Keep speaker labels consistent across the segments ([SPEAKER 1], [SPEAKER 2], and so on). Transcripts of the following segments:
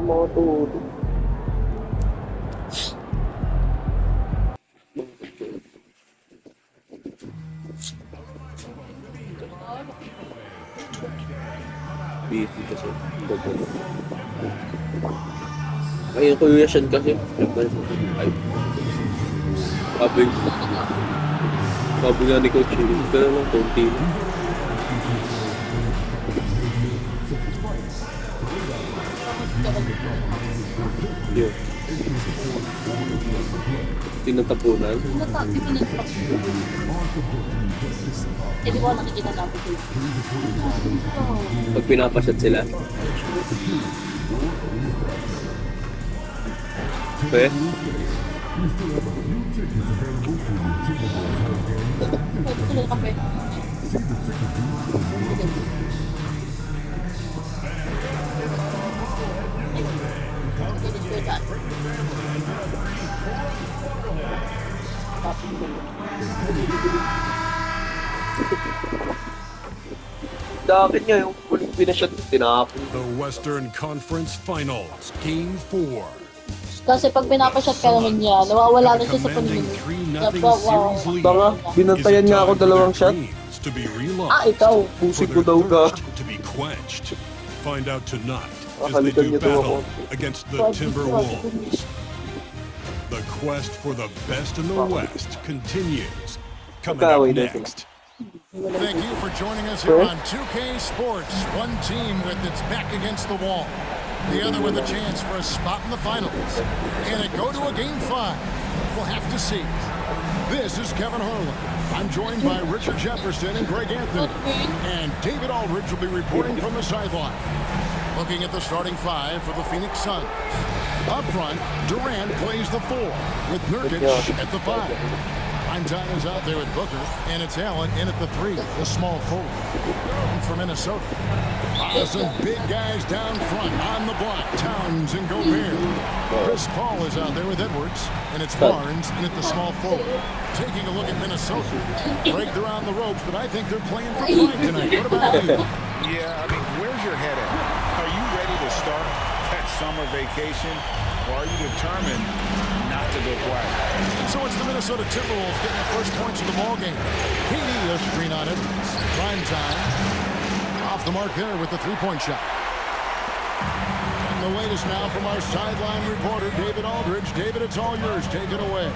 [SPEAKER 1] mga tulo. Busy kasi. Ayun ko yung Yashan kasi. Ay, sabi nga ni Coach Hill, pero lang konti lang. Yun. Tinatapunan.
[SPEAKER 2] Eh, di ba nakikita natin ko?
[SPEAKER 1] Pag pinapasat sila. Okay.
[SPEAKER 2] Tuloy kape.
[SPEAKER 1] Dapat niya yung pinashot, tinapon.
[SPEAKER 3] The Western Conference Finals, Game 4.
[SPEAKER 2] Kasi pag pinapashot ka naman niya, nawawala na siya sa paningin.
[SPEAKER 1] Baka, binantayan niya ako dalawang shot.
[SPEAKER 2] Ikaw.
[SPEAKER 1] Pusi ko daw ka.
[SPEAKER 3] To be quenched. Find out tonight as they
[SPEAKER 1] Halikan
[SPEAKER 3] do
[SPEAKER 1] niya daw ako.
[SPEAKER 3] battle against the Timberwolves. The quest for the best in the West continues. Coming up next.
[SPEAKER 4] Thank you for joining us here on 2K Sports. One team with its back against the wall. The other with a chance for a spot in the finals. Can it go to a Game 5? We'll have to see. This is Kevin Harlan. I'm joined by Richard Jefferson and Greg Anthony. And David Aldridge will be reporting from the sideline. Looking at the starting five for the Phoenix Suns. Up front, Durant plays the 4 with Nurkic at the 5. Time is out there with Booker, and it's Allen in at the 3, the small forward. And for Minnesota, some big guys down front on the block, Towns and Gobert. Chris Paul is out there with Edwards, and it's Barnes in at the small forward. Taking a look at Minnesota, break they're on the ropes, but I think they're playing for pride tonight. What about you?
[SPEAKER 5] Yeah, I mean, where's your head at? Are you ready to start that summer vacation, or are you determined not to go quiet?
[SPEAKER 4] So it's the Minnesota Timberwolves getting the first points of the ball game. KD a screen on it. Prime time. Off the mark there with the three-point shot. And the latest now from our sideline reporter, David Aldridge. David, it's all yours. Take it away.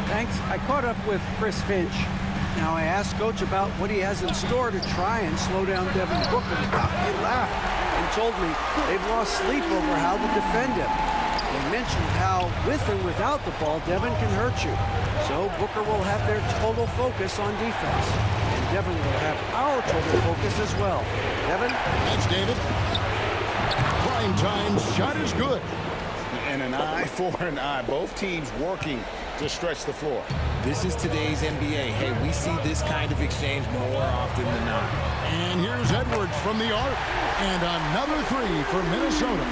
[SPEAKER 6] Thanks. I caught up with Chris Finch. Now I asked Coach about what he has in store to try and slow down Devin Booker. He laughed and told me they've lost sleep over how to defend him. He mentioned how, with and without the ball, Devin can hurt you. So Booker will have their total focus on defense. And Devin will have our total focus as well. Devin?
[SPEAKER 4] Thanks, David. Prime time shot is good.
[SPEAKER 5] And an eye for an eye. Both teams working to stretch the floor.
[SPEAKER 7] This is today's NBA. Hey, we see this kind of exchange more often than not.
[SPEAKER 4] And here's Edwards from the arc. And another three for Minnesota.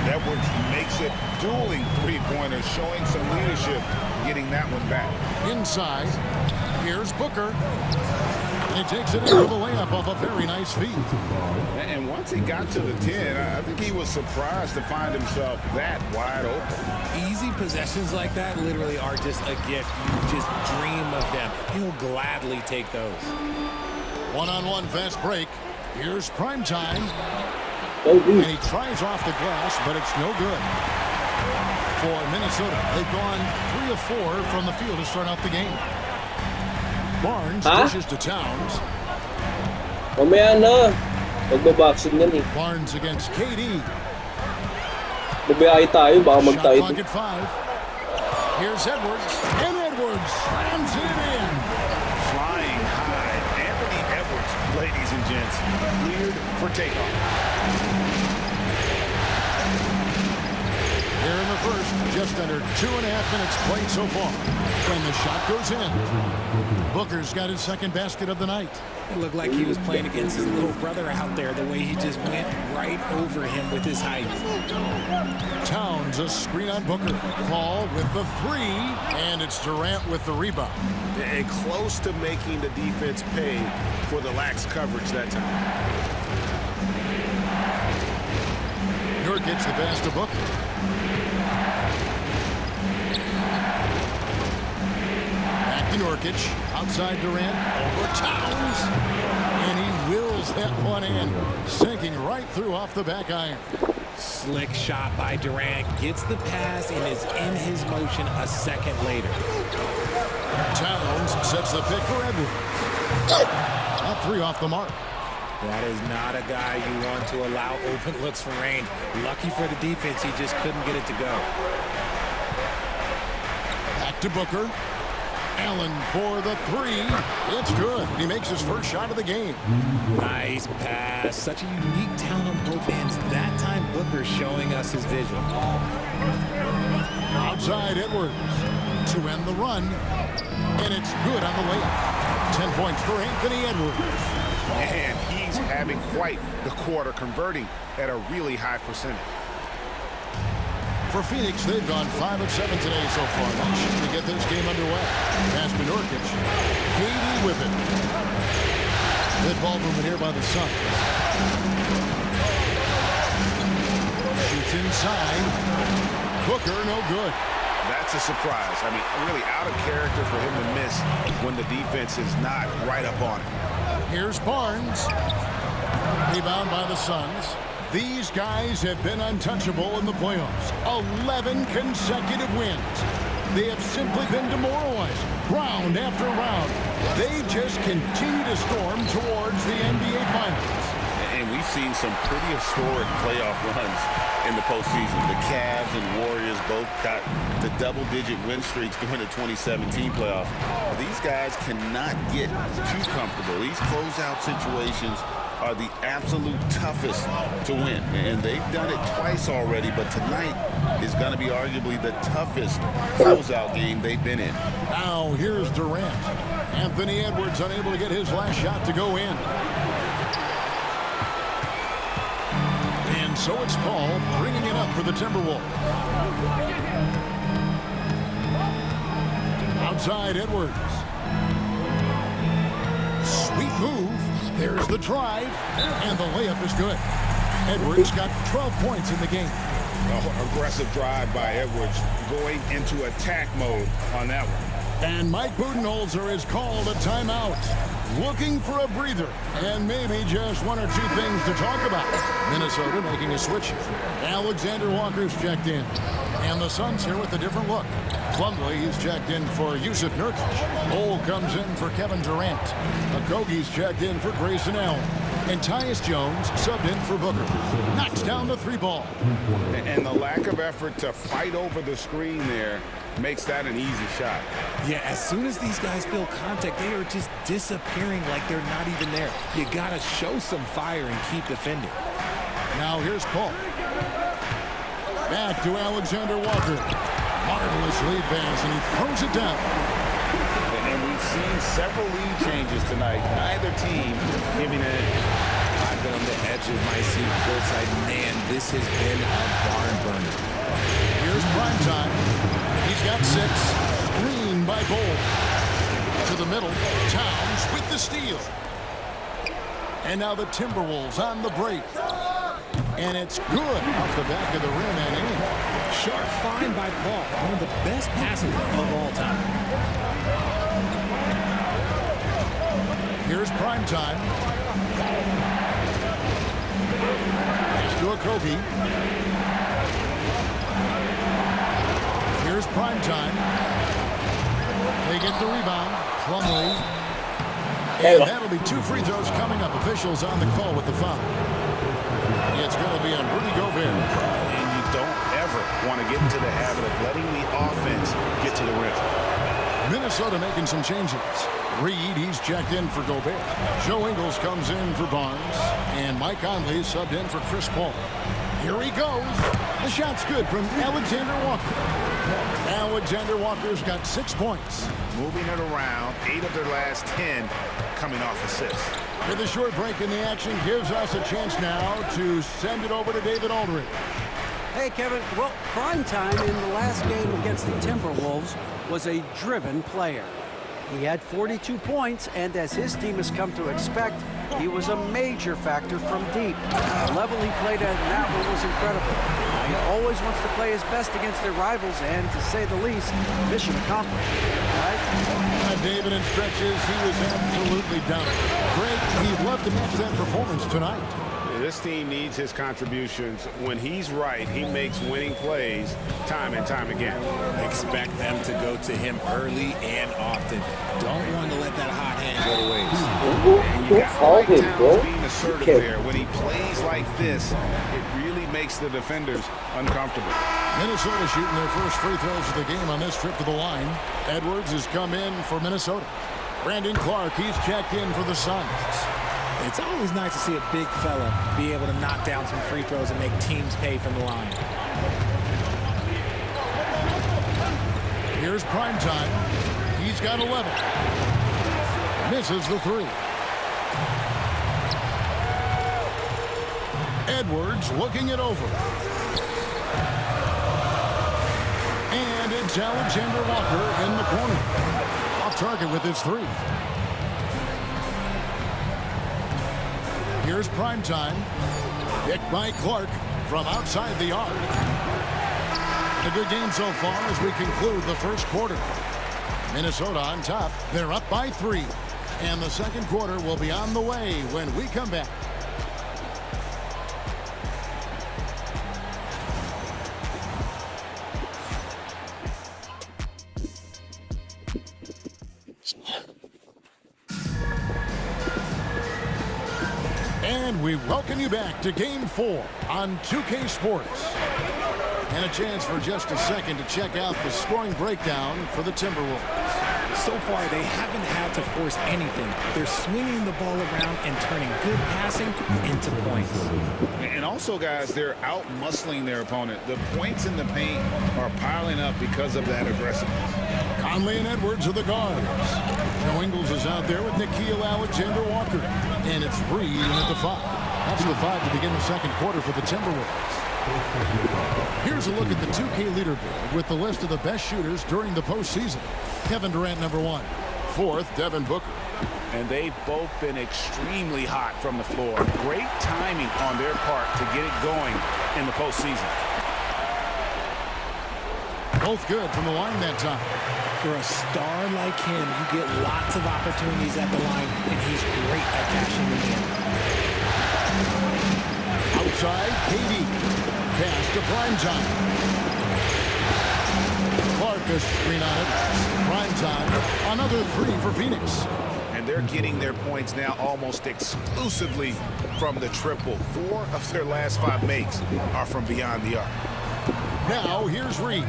[SPEAKER 5] Edwards makes it dueling three-pointers, showing some leadership, getting that one back.
[SPEAKER 4] Inside, here's Booker. He takes it into the layup off a very nice feed.
[SPEAKER 5] And once he got to the 10, I think he was surprised to find himself that wide open.
[SPEAKER 7] Easy possessions like that literally are just a gift. You just dream of them. He'll gladly take those.
[SPEAKER 4] One-on-one fast break. Here's prime time.
[SPEAKER 1] Oh,
[SPEAKER 4] And he tries off the glass, but it's no good. For Minnesota, they've gone 3 of 4 from the field to start out the game. Barnes dishes to Towns.
[SPEAKER 1] Mamaya na. Magbaboxing yan eh.
[SPEAKER 4] Barnes against KD.
[SPEAKER 1] Babayay tayo, baka
[SPEAKER 4] Shot
[SPEAKER 1] magtayo.
[SPEAKER 4] clock at 5. Here's Edwards. And Edwards slams it in.
[SPEAKER 5] Flying high. Anthony Edwards, ladies and gents, cleared for takeoff.
[SPEAKER 4] Here in the first, just under 2.5 minutes played so far. And the shot goes in. Booker's got his second basket of the night.
[SPEAKER 7] It looked like he was playing against his little brother out there, the way he just went right over him with his height.
[SPEAKER 4] Towns, a screen on Booker. Paul with the 3, and it's Durant with the rebound.
[SPEAKER 5] And close to making the defense pay for the lax coverage that time.
[SPEAKER 4] gets the pass to Booker. Back to Nurkic. Outside Durant. Over Towns. And he wills that one in. Sinking right through off the back iron.
[SPEAKER 7] Slick shot by Durant. Gets the pass and is in his motion a second later.
[SPEAKER 4] Towns sets the pick for Edwards. That three off the mark.
[SPEAKER 7] That is not a guy you want to allow open looks for range. Lucky for the defense, he just couldn't get it to go.
[SPEAKER 4] Back to Booker. Allen for the three. It's good. He makes his first shot of the game.
[SPEAKER 7] Nice pass. Such a unique talent on both ends. That time, Booker showing us his vision.
[SPEAKER 4] Outside Edwards to end the run. And it's good on the layup. 10 points for Anthony Edwards.
[SPEAKER 5] And he's having quite the quarter, converting at a really high percentage.
[SPEAKER 4] For Phoenix, they've gone 5 of 7 today so far. Nice to get this game underway. Pass to Nurkic. KD with it. Good ball movement here by the Suns. Shoots inside. Booker, no good.
[SPEAKER 5] That's a surprise. I mean, really out of character for him to miss when the defense is not right up on him.
[SPEAKER 4] Here's Barnes. Rebound by the Suns. These guys have been untouchable in the playoffs. 11 consecutive wins. They have simply been demoralized, round after round. They just continue to storm towards the NBA Finals.
[SPEAKER 5] And we've seen some pretty historic playoff runs in the postseason. The Cavs and Warriors both got the double-digit win streaks during the 2017 playoffs. These guys cannot get too comfortable. These closeout situations are the absolute toughest to win. And they've done it twice already, but tonight is going to be arguably the toughest closeout game they've been in.
[SPEAKER 4] Now here's Durant. Anthony Edwards unable to get his last shot to go in. And so it's Paul bringing it up for the Timberwolves. Outside Edwards. Sweet move. There's the drive, and the layup is good. Edwards got 12 points in the game.
[SPEAKER 5] Oh, aggressive drive by Edwards, going into attack mode on that one.
[SPEAKER 4] And Mike Budenholzer has called a timeout. Looking for a breather, and maybe just one or two things to talk about. Minnesota making a switch here. Alexander Walker's checked in. And the Suns here with a different look. Plumlee, he's checked in for Yusuf Nurkic. Cole comes in for Kevin Durant. Okogie's checked in for Grayson Allen. And Tyus Jones subbed in for Booker. Knocks down the three ball.
[SPEAKER 5] And the lack of effort to fight over the screen there makes that an easy shot.
[SPEAKER 7] Yeah, as soon as these guys feel contact, they are just disappearing like they're not even there. You got to show some fire and keep defending.
[SPEAKER 4] Now here's Paul. Back to Alexander Walker. Marvelous lead pass, and he throws it down.
[SPEAKER 5] And we've seen several lead changes tonight. Neither team giving it.
[SPEAKER 7] I've been on the edge of my seat courtside. Man, this has been a barn burner.
[SPEAKER 4] Here's prime time. He's got 6. Screen by Bol. To the middle. Towns with the steal. And now the Timberwolves on the break. And it's good off the back of the rim and in.
[SPEAKER 7] Sharp find by Paul. One of the best passes of all time.
[SPEAKER 4] Here's prime time. Pass to Okogie. Here's prime time. They get the rebound. Plumlee. And that'll be 2 free throws coming up. Officials on the call with the foul. It's going to be on Rudy Gobert.
[SPEAKER 5] And you don't ever want to get into the habit of letting the offense get to the rim.
[SPEAKER 4] Minnesota making some changes. Reed, he's checked in for Gobert. Joe Ingles comes in for Barnes. And Mike Conley subbed in for Chris Paul. Here he goes. The shot's good from Alexander Walker. Alexander Walker's got 6 points.
[SPEAKER 5] Moving it around, 8 of their last 10 coming off assists.
[SPEAKER 4] With a short break in the action gives us a chance now to send it over to David Aldridge.
[SPEAKER 6] Hey, Kevin. Well, prime time in the last game against the Timberwolves was a driven player. He had 42 points, and as his team has come to expect, he was a major factor from deep. The level he played at in that one was incredible. He always wants to play his best against their rivals, and to say the least, mission accomplished. Right?
[SPEAKER 4] David, in stretches, he was absolutely dominant. Greg, he'd love to match that performance tonight.
[SPEAKER 5] This team needs his contributions. When he's right, he makes winning plays time and time again.
[SPEAKER 7] Expect them to go to him early and often. Don't want to let that hot hand go to waste.
[SPEAKER 5] And you got Mike Towns being assertive there. When he plays like this, it really makes the defenders uncomfortable.
[SPEAKER 4] Minnesota shooting their first free throws of the game on this trip to the line. Edwards has come in for Minnesota. Brandon Clark, he's checked in for the Suns.
[SPEAKER 7] It's always nice to see a big fella be able to knock down some free throws and make teams pay from the line.
[SPEAKER 4] Here's prime time. He's got 11. Misses the three. Edwards looking it over. And it's Alexander Walker in the corner. Off target with his three. Here's prime time. Picked by Clark from outside the arc. A good game so far as we conclude the first quarter. Minnesota on top. They're up by 3. And the second quarter will be on the way when we come back. And we welcome you back to Game 4 on 2K Sports. And a chance for just a second to check out the scoring breakdown for the Timberwolves.
[SPEAKER 7] So far, they haven't had to force anything. They're swinging the ball around and turning good passing into points.
[SPEAKER 5] And also, guys, they're out-muscling their opponent. The points in the paint are piling up because of that aggressiveness.
[SPEAKER 4] Conley and Edwards are the guards. Joe Ingles is out there with Nickeil Alexander-Walker. And it's Reed at the 5. That's the 5 to begin the second quarter for the Timberwolves. Here's a look at the 2K leaderboard with the list of the best shooters during the postseason. Kevin Durant, number 1. 4th, Devin Booker.
[SPEAKER 5] And they've both been extremely hot from the floor. Great timing on their part to get it going in the postseason.
[SPEAKER 4] Both good from the line that time.
[SPEAKER 7] For a star like him, you get lots of opportunities at the line, and he's great at cashing them in.
[SPEAKER 4] Outside, KD. Pass to prime time. Clark a screen on it. Prime time. Another 3 for Phoenix.
[SPEAKER 5] And they're getting their points now almost exclusively from the triple. 4 of their last 5 makes are from beyond the arc.
[SPEAKER 4] Now here's Reed.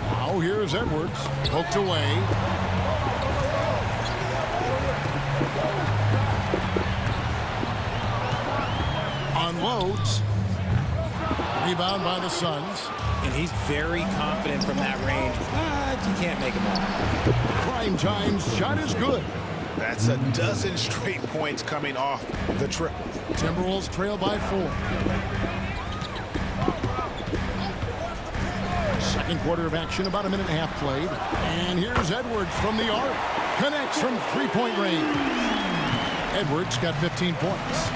[SPEAKER 4] Now here's Edwards. Poked away. Unloads. Rebound by the Suns.
[SPEAKER 7] And he's very confident from that range, but you can't make him all.
[SPEAKER 4] Prime time's shot is good.
[SPEAKER 5] That's a dozen straight points coming off the triple.
[SPEAKER 4] Timberwolves trail by 4. Second quarter of action, about a minute and a half played. And here's Edwards from the arc. Connects from three-point range. Edwards got 15 points.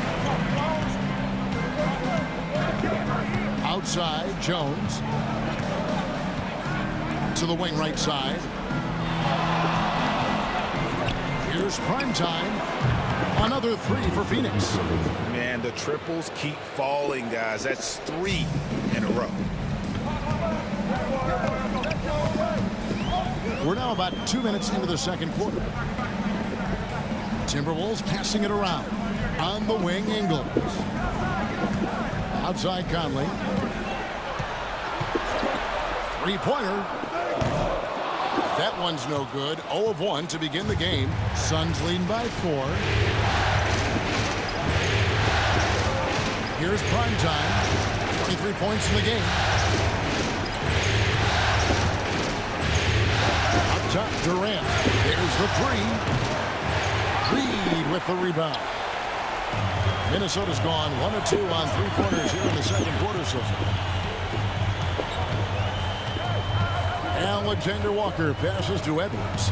[SPEAKER 4] Outside, Jones. To the wing right side. Here's prime time. Another 3 for Phoenix.
[SPEAKER 5] Man, the triples keep falling, guys. That's 3 in a row.
[SPEAKER 4] We're now about 2 minutes into the second quarter. Timberwolves passing it around. On the wing, Ingles. Outside, Conley. Three-pointer. That one's no good. 0 of 1 to begin the game. Suns leading by 4. Here's prime time. 23 points in the game. Up top, Durant. There's the 3. Reed with the rebound. Minnesota's gone 1 of 2 on 3-pointers here in the second quarter so far. Alexander Walker passes to Edwards.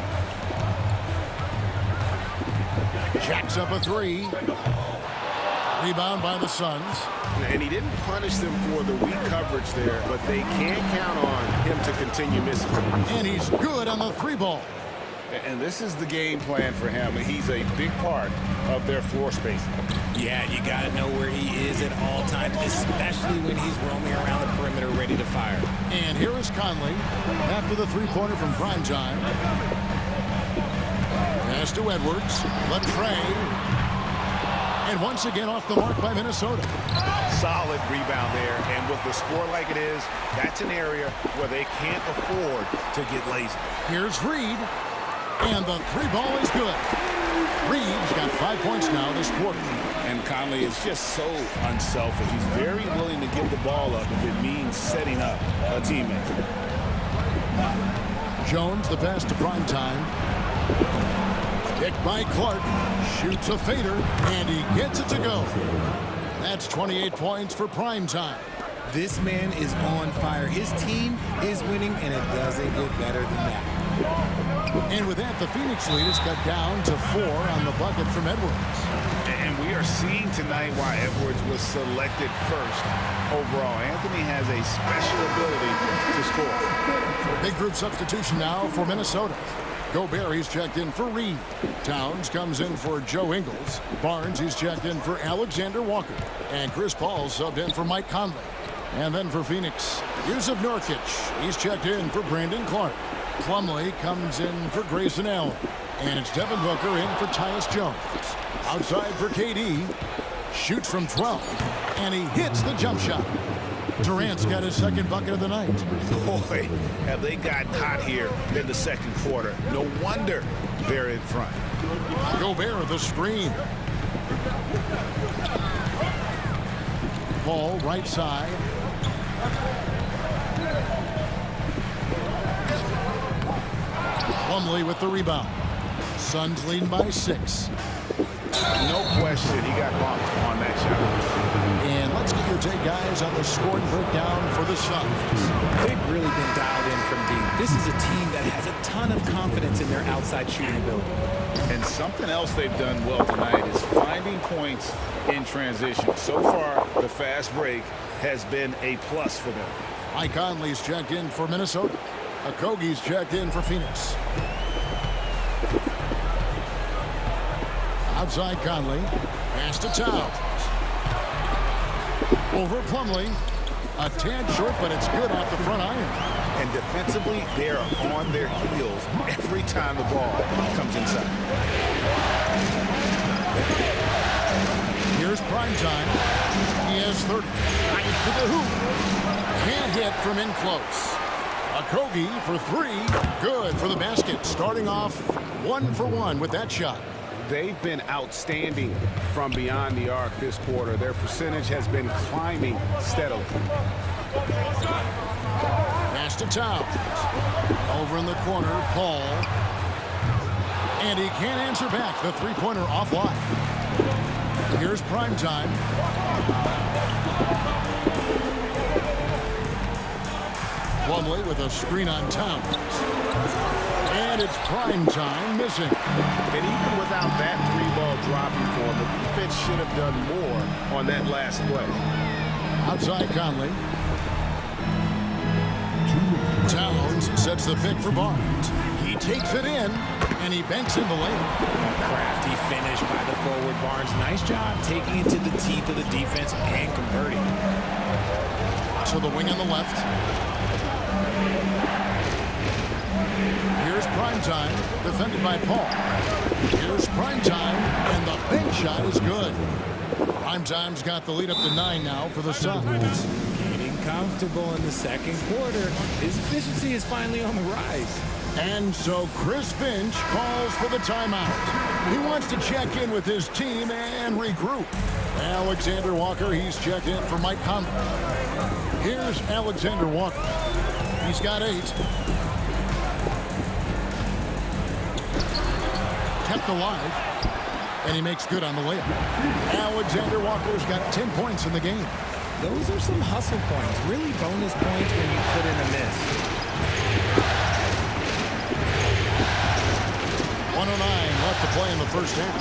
[SPEAKER 4] Jacks up a three. Rebound by the Suns.
[SPEAKER 5] And he didn't punish them for the weak coverage there, but they can't count on him to continue missing.
[SPEAKER 4] And he's good on the three ball.
[SPEAKER 5] And this is the game plan for him. He's a big part of their floor spacing.
[SPEAKER 7] Yeah, you got to know where he is at all times, especially when he's roaming around the perimeter ready to fire.
[SPEAKER 4] And here is Conley after the three-pointer from prime time. Pass to Edwards. Latrey. And once again off the mark by Minnesota.
[SPEAKER 5] Solid rebound there. And with the score like it is, that's an area where they can't afford to get lazy.
[SPEAKER 4] Here's Reed. And the three ball is good. Reed's got 5 points now this quarter.
[SPEAKER 5] And Conley is just so unselfish. He's very willing to give the ball up if it means setting up a teammate.
[SPEAKER 4] Jones, the pass to prime time. Kicked by Clark. Shoots a fader, and he gets it to go. That's 28 points for prime time.
[SPEAKER 7] This man is on fire. His team is winning, and it doesn't get better than that.
[SPEAKER 4] And with that, the Phoenix lead is cut down to 4 on the bucket from Edwards.
[SPEAKER 5] And we are seeing tonight why Edwards was selected first overall. Anthony has a special ability to score.
[SPEAKER 4] Big group substitution now for Minnesota. Gobert, he's checked in for Reed. Towns comes in for Joe Ingles. Barnes, he's checked in for Alexander Walker. And Chris Paul subbed in for Mike Conley. And then for Phoenix, Yusuf Nurkic, he's checked in for Brandon Clark. Plumlee comes in for Grayson Allen. And it's Devin Booker in for Tyus Jones. Outside for KD. Shoots from 12. And he hits the jump shot. Durant's got his second bucket of the night.
[SPEAKER 5] Boy, have they gotten hot here in the second quarter. No wonder they're in front.
[SPEAKER 4] Gobert, the screen. Paul, right side. Plumlee with the rebound. Suns lead by 6.
[SPEAKER 5] No question, he got bumped on that shot.
[SPEAKER 4] And let's get your take, guys, on the scoring breakdown for the Suns.
[SPEAKER 7] They've really been dialed in from deep. This is a team that has a ton of confidence in their outside shooting ability.
[SPEAKER 5] And something else they've done well tonight is finding points in transition. So far, the fast break has been a plus for them.
[SPEAKER 4] Mike Conley's checked in for Minnesota. Okogie's checked in for Phoenix. Outside Conley. Pass to Towns. Over Plumlee. A tad short, but it's good off the front iron.
[SPEAKER 5] And defensively, they are on their heels every time the ball comes inside.
[SPEAKER 4] Here's prime time. He has 30. Nice to the hoop. Can't hit from in close. Okogie for 3. Good for the basket. Starting off 1 for 1 with that shot.
[SPEAKER 5] They've been outstanding from beyond the arc this quarter. Their percentage has been climbing steadily.
[SPEAKER 4] Pass to Towns. Over in the corner, Paul. And he can't answer back. The three-pointer offline. Here's prime time. Plumlee with a screen on Towns. And it's prime time missing.
[SPEAKER 5] And even without that three-ball dropping for him, the defense should have done more on that last play.
[SPEAKER 4] Outside Conley. Towns sets the pick for Barnes. He takes it in, and he banks in the lane.
[SPEAKER 7] Crafty finish by the forward Barnes. Nice job taking it to the teeth of the defense and converting.
[SPEAKER 4] To the wing on the left. Here's prime time, defended by Paul. Here's prime time, and the bank shot is good. Prime time's got the lead up to 9 now for the Suns.
[SPEAKER 7] Getting comfortable in the second quarter. His efficiency is finally on the rise.
[SPEAKER 4] And so Chris Finch calls for the timeout. He wants to check in with his team and regroup. Alexander Walker, he's checked in for Mike Conley. Here's Alexander Walker. He's got 8. Kept alive, and he makes good on the layup. Alexander Walker's got 10 points in the game.
[SPEAKER 7] Those are some hustle points, really bonus points when you put in a miss.
[SPEAKER 4] left to play in the first half.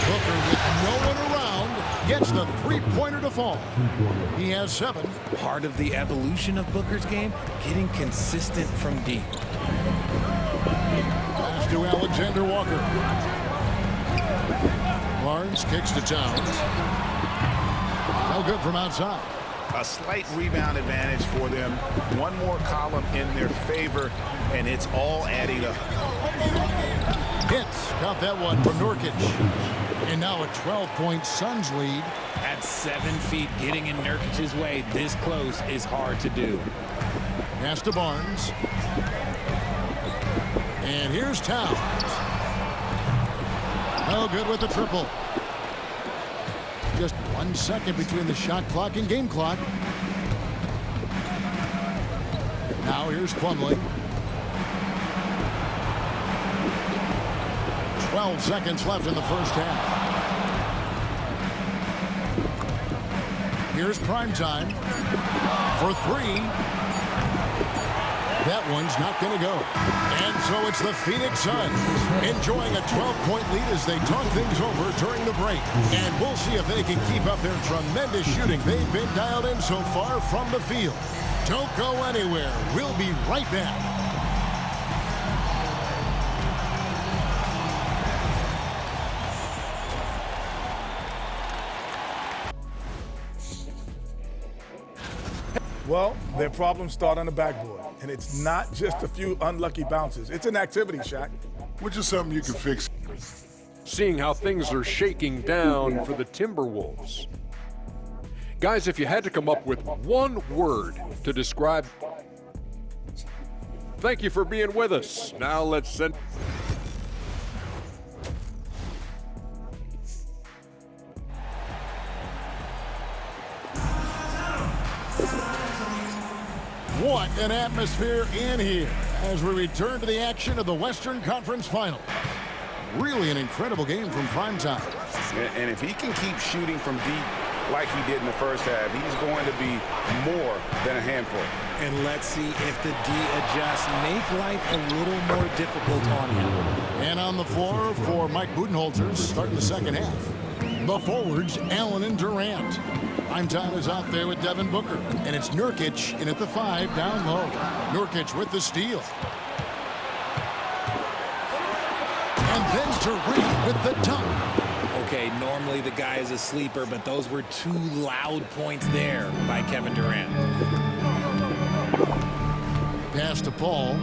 [SPEAKER 4] Booker with no one around gets the three-pointer to fall. He has 7.
[SPEAKER 7] Part of the evolution of Booker's game, getting consistent from deep.
[SPEAKER 4] Pass to Alexander Walker. Barnes kicks to Towns. No good from outside.
[SPEAKER 5] A slight rebound advantage for them. One more column in their favor, and it's all adding up.
[SPEAKER 4] Hits. Got that one from Nurkic. And now a 12-point Suns lead.
[SPEAKER 7] At 7 feet, getting in Nurkic's way this close is hard to do.
[SPEAKER 4] Pass to Barnes. And here's Towns. No good with the triple. Just 1 second between the shot clock and game clock. Now here's Plumlee. 12 seconds left in the first half. Here's Primetime for 3. That one's not going to go. And so it's the Phoenix Suns enjoying a 12-point lead as they talk things over during the break. And we'll see if they can keep up their tremendous shooting they've been dialed in so far from the field. Don't go anywhere. We'll be right back.
[SPEAKER 8] Well, their problems start on the backboard, and it's not just a few unlucky bounces. It's an activity, Shaq.
[SPEAKER 3] Which is something you can fix.
[SPEAKER 9] Seeing how things are shaking down for the Timberwolves. Guys, if you had to come up with one word to describe... Thank you for being with us. Now let's send...
[SPEAKER 4] What an atmosphere in here as we return to the action of the Western Conference Final. Really an incredible game from Primetime.
[SPEAKER 5] And if he can keep shooting from deep like he did in the first half, he's going to be more than a handful.
[SPEAKER 7] And let's see if the D adjusts, make life a little more difficult on him.
[SPEAKER 4] And on the floor for Mike Budenholzer starting the second half. The forwards, Allen and Durant. Primetime is out there with Devin Booker. And it's Nurkic in at the 5 down low. Nurkic with the steal. And then Tariq with the dunk.
[SPEAKER 7] Okay, normally the guy is a sleeper, but those were 2 loud points there by Kevin Durant.
[SPEAKER 4] Pass to Paul.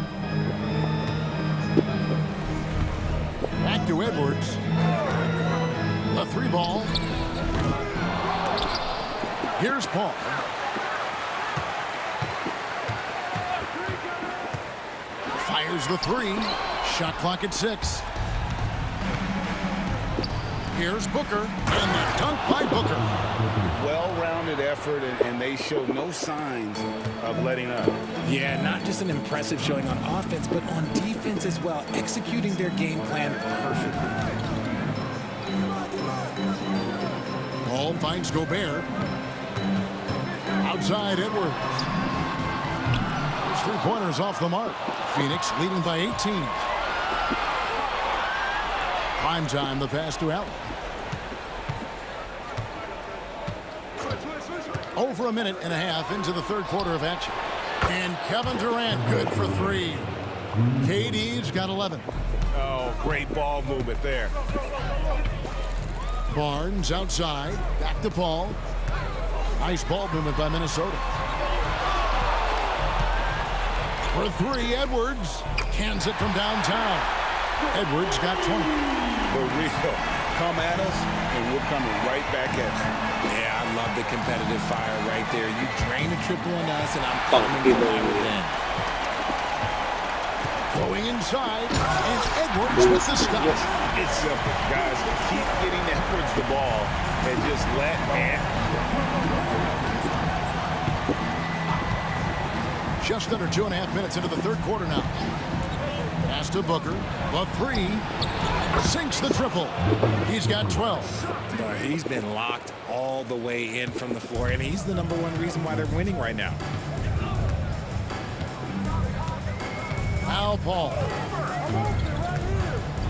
[SPEAKER 4] Back to Edwards. The 3 ball. Here's Paul. Fires the 3. Shot clock at 6. Here's Booker, and the dunk by Booker.
[SPEAKER 5] Well-rounded effort, and they show no signs of letting up.
[SPEAKER 7] Yeah, not just an impressive showing on offense, but on defense as well, executing their game plan perfectly.
[SPEAKER 4] Paul finds Gobert. Outside Edwards. His 3-pointers off the mark. Phoenix leading by 18. Primetime, the pass to Allen. Over a minute and a half into the third quarter of action. And Kevin Durant good for 3. KD's got 11.
[SPEAKER 5] Oh, great ball movement there.
[SPEAKER 4] Barnes outside. Back to Paul. Nice ball movement by Minnesota. For 3, Edwards. Cans it from downtown. Edwards got 20.
[SPEAKER 5] The real come at us, and we're coming right back at you.
[SPEAKER 7] Yeah, I love the competitive fire right there. You drain a triple on us, and I'm coming from my within.
[SPEAKER 4] Going inside, and Edwards with the stop.
[SPEAKER 5] It's simple, guys. Keep getting Edwards the ball, and just let
[SPEAKER 4] Just under 2.5 minutes into the third quarter now. Pass to Booker. The 3. Sinks the triple. He's got 12.
[SPEAKER 7] He's been locked all the way in from the floor, and he's the #1 reason why they're winning right now.
[SPEAKER 4] Now Paul.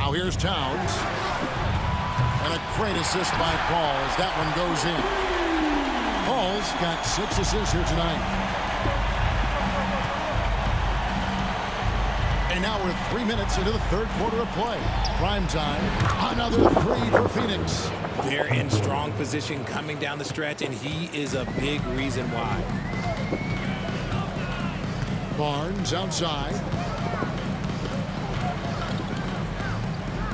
[SPEAKER 4] Now here's Towns. And a great assist by Paul as that one goes in. Paul's got 6 assists here tonight. And now we're 3 minutes into the third quarter of play. Prime time. Another 3 for Phoenix.
[SPEAKER 7] They're in strong position coming down the stretch, and he is a big reason why.
[SPEAKER 4] Barnes outside.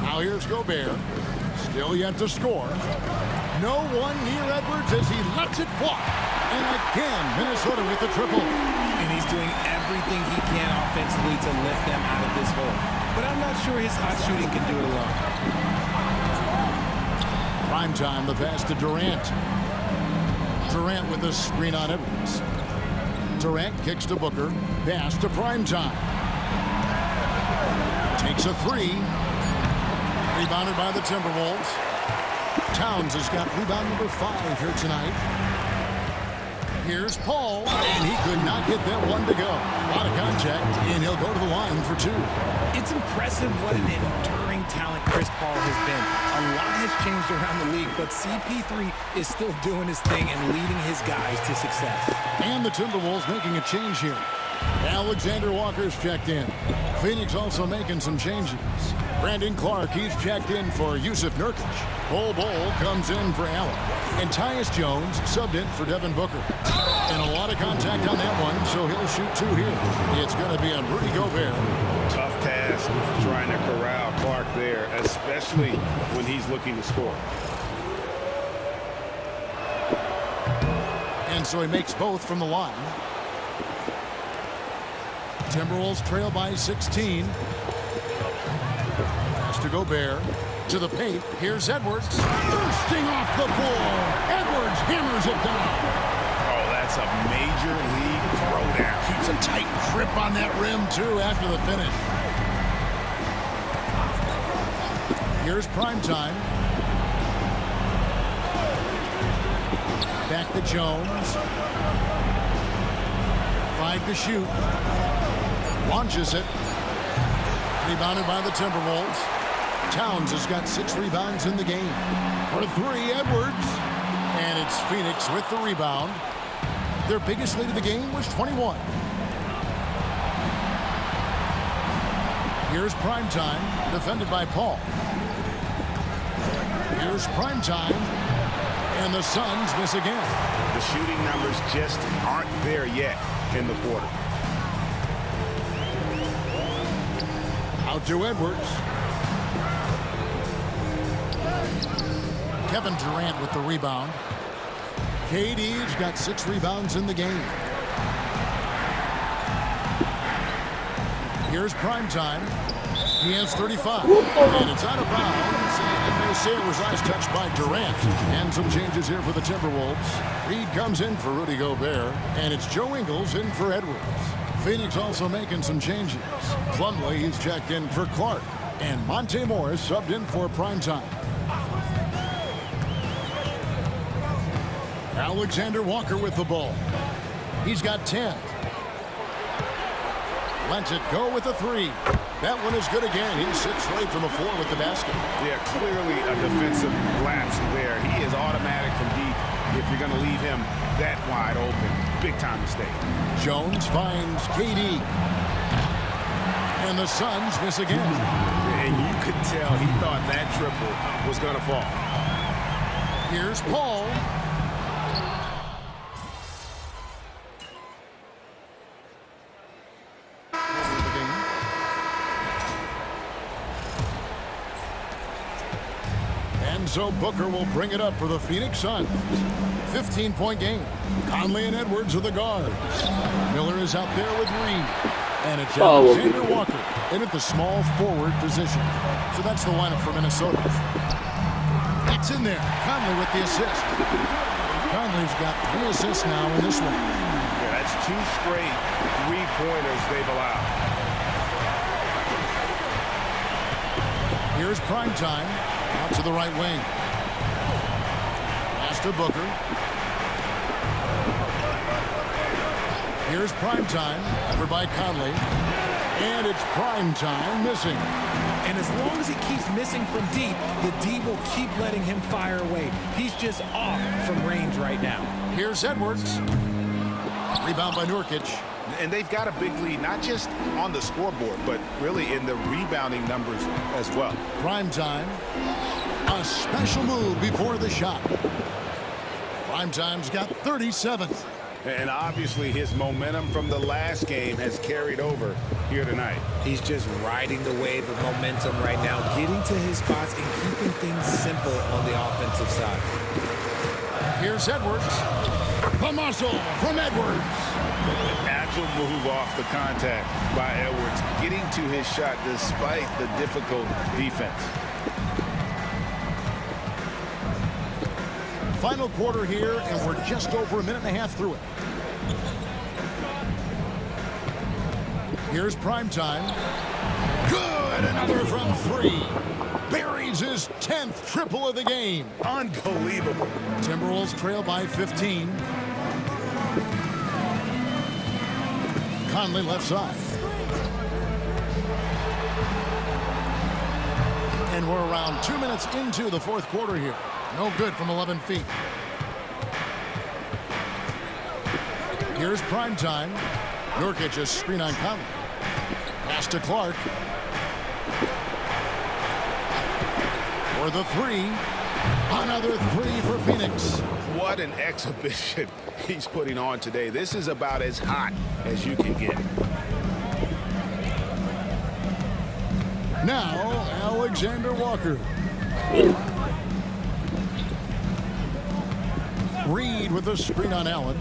[SPEAKER 4] Now here's Gobert. Still yet to score. No one near Edwards as he lets it fly. And again, Minnesota with the triple.
[SPEAKER 7] And he's doing everything he can offensively to lift them out of this hole. But I'm not sure his hot shooting can do it alone.
[SPEAKER 4] Prime time, the pass to Durant. Durant with the screen on Edwards. Durant kicks to Booker. Pass to Prime time. Takes a 3. Rebounded by the Timberwolves. Towns has got rebound number 5 here tonight. Here's Paul, and he could not get that one to go. Out of contact, and he'll go to the line for 2.
[SPEAKER 7] It's impressive what an enduring talent Chris Paul has been. A lot has changed around the league, but CP3 is still doing his thing and leading his guys to success.
[SPEAKER 4] And the Timberwolves making a change here. Alexander Walker's checked in. Phoenix also making some changes. Brandon Clark, he's checked in for Yusuf Nurkic. Bol comes in for Allen. And Tyus Jones subbed in for Devin Booker. And a lot of contact on that one, so he'll shoot 2 here. It's going to be on Rudy Gobert.
[SPEAKER 5] Tough task trying to corral Clark there, especially when he's looking to score.
[SPEAKER 4] And so he makes both from the line. Timberwolves trail by 16. Pass to Gobert. To the paint. Here's Edwards. Bursting off the floor. Edwards hammers it down.
[SPEAKER 5] Oh, that's a major league throwdown.
[SPEAKER 4] Keeps a tight grip on that rim, too, after the finish. Here's Prime time. Back to Jones. 5 to shoot. Launches it. Rebounded by the Timberwolves. Towns has got 6 rebounds in the game. For 3, Edwards. And it's Phoenix with the rebound. Their biggest lead of the game was 21. Here's Prime time, defended by Paul. Here's Prime time. And the Suns miss again.
[SPEAKER 5] The shooting numbers just aren't there yet in the quarter.
[SPEAKER 4] Out to Edwards. Kevin Durant with the rebound. KD's got 6 rebounds in the game. Here's Prime time. He has 35. And it's out of bounds. And they say it was last touched by Durant. And some changes here for the Timberwolves. Reed comes in for Rudy Gobert. And it's Joe Ingles in for Edwards. Phoenix also making some changes. Plumlee is checked in for Clark. And Monte Morris subbed in for Prime time. Alexander Walker with the ball. He's got 10. Lets it go with a 3. That one is good again. He sits straight from the floor with the basket.
[SPEAKER 5] Yeah, clearly a defensive lapse there. He is automatic from deep if you're going to leave him that wide open. Big time mistake.
[SPEAKER 4] Jones finds KD. And the Suns miss again.
[SPEAKER 5] And you could tell he thought that triple was going to fall.
[SPEAKER 4] Here's Paul. So Booker will bring it up for the Phoenix Suns. 15-point game. Conley and Edwards are the guards. Miller is out there with Reed. And it's Alexander Walker in at the small forward position. So that's the lineup for Minnesota. That's in there. Conley with the assist. Conley's got 3 assists now in this one.
[SPEAKER 5] Yeah, that's 2 straight 3-pointers they've allowed.
[SPEAKER 4] Here's Prime time. Out to the right wing. Pass to Booker. Here's Prime time. Covered by Conley. And it's Prime time missing.
[SPEAKER 7] And as long as he keeps missing from deep, the D will keep letting him fire away. He's just off from range right now.
[SPEAKER 4] Here's Edwards. Rebound by Nurkic.
[SPEAKER 5] And they've got a big lead, not just on the scoreboard, but really in the rebounding numbers as well.
[SPEAKER 4] Prime time. A special move before the shot. Prime time's got 37.
[SPEAKER 5] And obviously his momentum from the last game has carried over here tonight.
[SPEAKER 7] He's just riding the wave of momentum right now, getting to his spots and keeping things simple on the offensive side.
[SPEAKER 4] Here's Edwards. The muscle from Edwards.
[SPEAKER 5] An agile move off the contact by Edwards, getting to his shot despite the difficult defense.
[SPEAKER 4] Final quarter here, and we're just over a minute and a half through it. Here's prime time. Good! Another from three. Buries his 10th triple of the game.
[SPEAKER 5] Unbelievable.
[SPEAKER 4] Timberwolves trail by 15. Conley left side. And we're around 2 minutes into the fourth quarter here. No good from 11 feet. Here's prime time. Nurkic a screen on Conley. Pass to Clark. For the three. Another three for Phoenix.
[SPEAKER 5] What an exhibition he's putting on today. This is about as hot as you can get.
[SPEAKER 4] Now, Alexander Walker. Reed with a screen on Allen.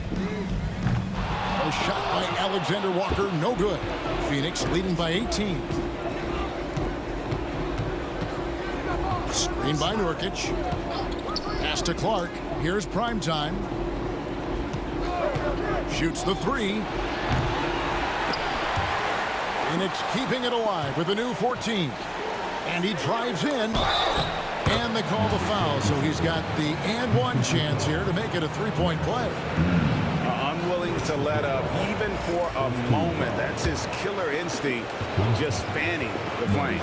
[SPEAKER 4] A shot by Alexander Walker, no good. Phoenix leading by 18. Screen by Nurkic. Pass to Clark. Here's prime time. Shoots the three. Phoenix keeping it alive with a new 14. And he drives in. And they call the foul, so he's got the and one chance here to make it a three-point play.
[SPEAKER 5] Unwilling to let up even for a moment. That's his killer instinct, just fanning the flame.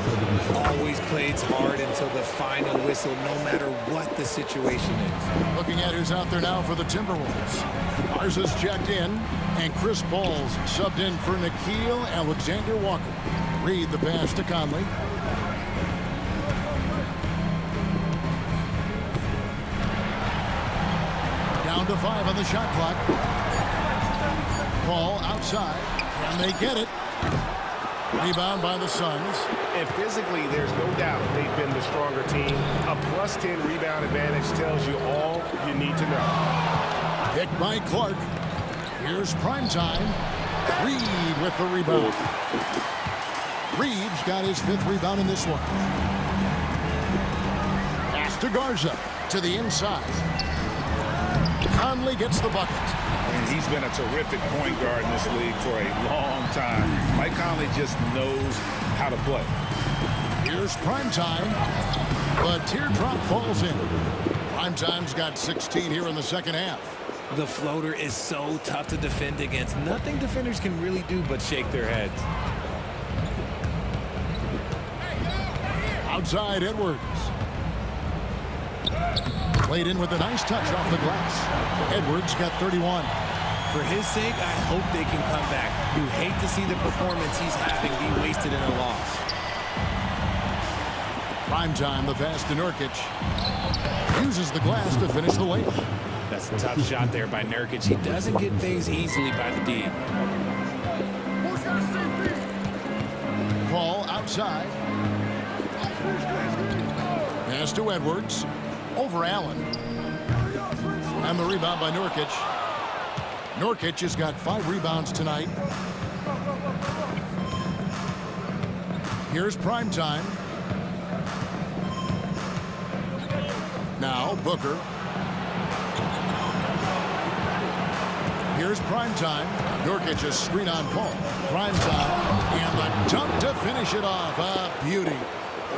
[SPEAKER 7] Always plays hard until the final whistle, no matter what the situation is.
[SPEAKER 4] Looking at who's out there now for the Timberwolves. Garza's checked in, and Chris Paul's subbed in for Nickeil Alexander-Walker. Reed the pass to Conley. Down to 5 on the shot clock. Paul outside. Can they get it? Rebound by the Suns.
[SPEAKER 10] And physically, there's no doubt they've been the stronger team. A plus 10 rebound advantage tells you all you need to know.
[SPEAKER 4] Picked by Clark. Here's prime time. Reed with the rebound. Reed's got his 5th rebound in this one. Pass to Garza to the inside. Conley gets the bucket.
[SPEAKER 5] And he's been a terrific point guard in this league for a long time. Mike Conley just knows how to play.
[SPEAKER 4] Here's prime time. But teardrop falls in. Prime time's got 16 here in the second half.
[SPEAKER 7] The floater is so tough to defend against. Nothing defenders can really do but shake their heads.
[SPEAKER 4] Outside Edwards. Played in with a nice touch off the glass. Edwards got 31.
[SPEAKER 7] For his sake, I hope they can come back. You hate to see the performance he's having be wasted in a loss.
[SPEAKER 4] Prime time, the pass to Nurkic. Uses the glass to finish the layup.
[SPEAKER 7] That's a tough shot there by Nurkic. He doesn't get phased easily by the D.
[SPEAKER 4] Paul outside. Pass to Edwards. Over Allen. And the rebound by Nurkic. Nurkic has got 5 rebounds tonight. Here's prime time. Now Booker. Here's prime time. Nurkic a screen on Paul. Prime time. And the dunk to finish it off. A beauty.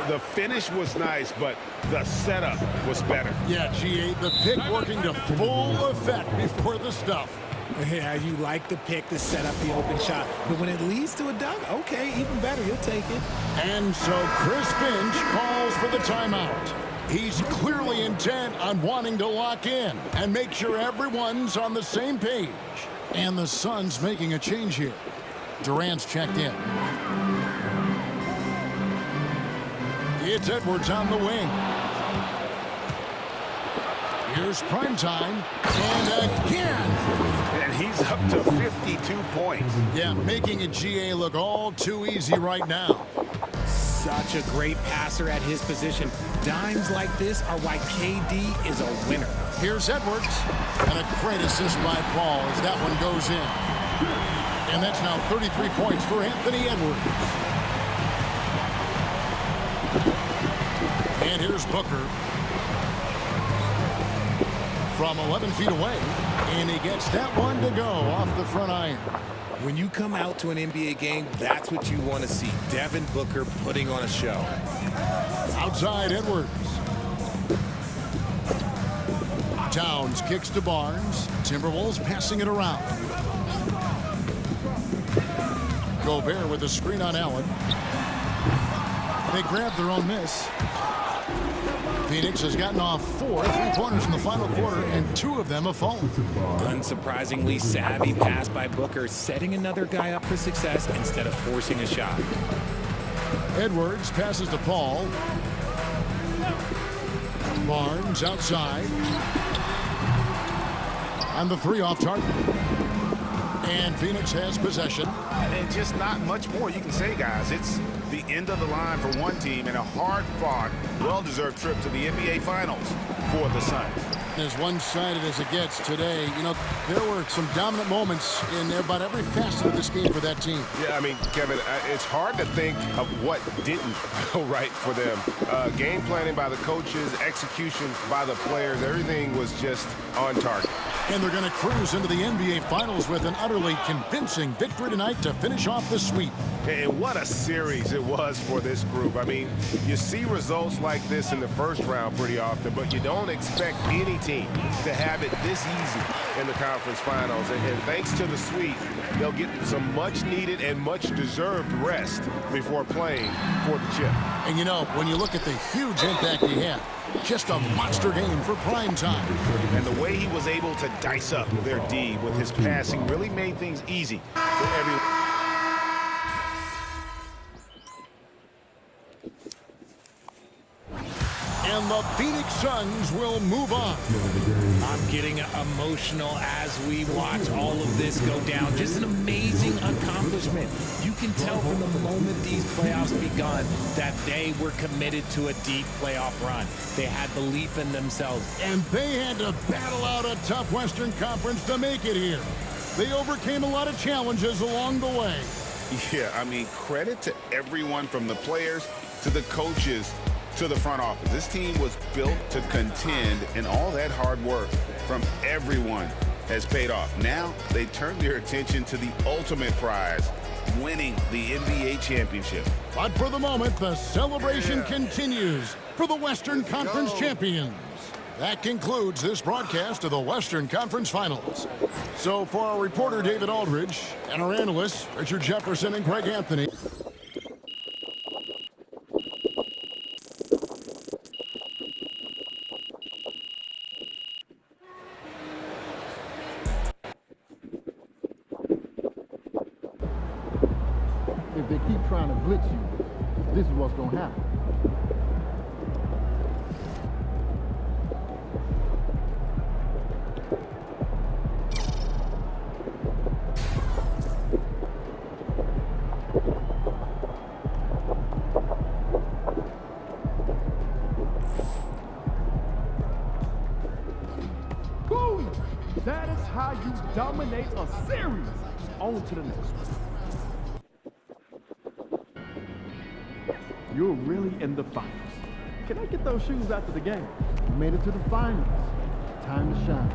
[SPEAKER 5] The finish was nice, but the setup was better.
[SPEAKER 4] Yeah, G8, the pick working to full effect before the stuff.
[SPEAKER 7] Yeah, you like the pick to set up the open shot. But when it leads to a dunk, okay, even better. You'll take it.
[SPEAKER 4] And so Chris Finch calls for the timeout. He's clearly intent on wanting to lock in and make sure everyone's on the same page. And the Suns making a change here. Durant's checked in. It's Edwards on the wing. Here's Primetime, and again.
[SPEAKER 10] And he's up to 52 points.
[SPEAKER 4] Yeah, making a GA look all too easy right now.
[SPEAKER 7] Such a great passer at his position. Dimes like this are why KD is a winner.
[SPEAKER 4] Here's Edwards, and a great assist by Paul as that one goes in. And that's now 33 points for Anthony Edwards. And here's Booker. From 11 feet away, and he gets that one to go off the front iron.
[SPEAKER 7] When you come out to an NBA game, that's what you want to see. Devin Booker putting on a show.
[SPEAKER 4] Outside Edwards. Towns kicks to Barnes. Timberwolves passing it around. Gobert with a screen on Allen. They grab their own miss. Phoenix has gotten off 4 3-pointers in the final quarter, and 2 of them have fallen.
[SPEAKER 7] Unsurprisingly savvy pass by Booker, setting another guy up for success instead of forcing a shot.
[SPEAKER 4] Edwards passes to Paul. Barnes outside. And the 3 off target. And Phoenix has possession.
[SPEAKER 10] And just not much more you can say, guys. It's the end of the line for one team and a hard-fought, well-deserved trip to the NBA Finals for the Suns.
[SPEAKER 4] As one-sided as it gets today, you know, there were some dominant moments in about every facet of this game for that team.
[SPEAKER 10] Yeah, I mean, Kevin, it's hard to think of what didn't go right for them. Game planning by the coaches, execution by the players, everything was just on target.
[SPEAKER 4] And they're going to cruise into the NBA Finals with an utterly convincing victory tonight to finish off the sweep.
[SPEAKER 10] And what a series it was for this group. I mean, you see results like this in the first round pretty often, but you don't expect any team to have it this easy in the conference finals. And thanks to the sweep, they'll get some much-needed and much-deserved rest before playing for the chip.
[SPEAKER 4] And, you know, when you look at the huge impact he had, just a monster game for prime time.
[SPEAKER 10] And the way he was able to dice up their D with his passing really made things easy for everyone.
[SPEAKER 4] And the Phoenix Suns will move on.
[SPEAKER 7] I'm getting emotional as we watch all of this go down. Just an amazing accomplishment. You can tell from the moment these playoffs begun that they were committed to a deep playoff run. They had belief in themselves.
[SPEAKER 4] And they had to battle out a tough Western Conference to make it here. They overcame a lot of challenges along the way.
[SPEAKER 5] Yeah, I mean, credit to everyone from the players to the coaches to the front office. This team was built to contend, and all that hard work from everyone has paid off. Now they turn their attention to the ultimate prize, winning the NBA championship.
[SPEAKER 4] But for the moment, the celebration continues for the Western Conference champions. That concludes this broadcast of the Western Conference Finals. So for our reporter David Aldridge and our analysts Richard Jefferson and Greg Anthony,
[SPEAKER 11] if they keep trying to blitz you, this is what's going to happen.
[SPEAKER 12] Boom! That is how you dominate a series. On to the next one. You're really in the finals. Can I get those shoes after the game?
[SPEAKER 11] You made it to the finals. Time to shine.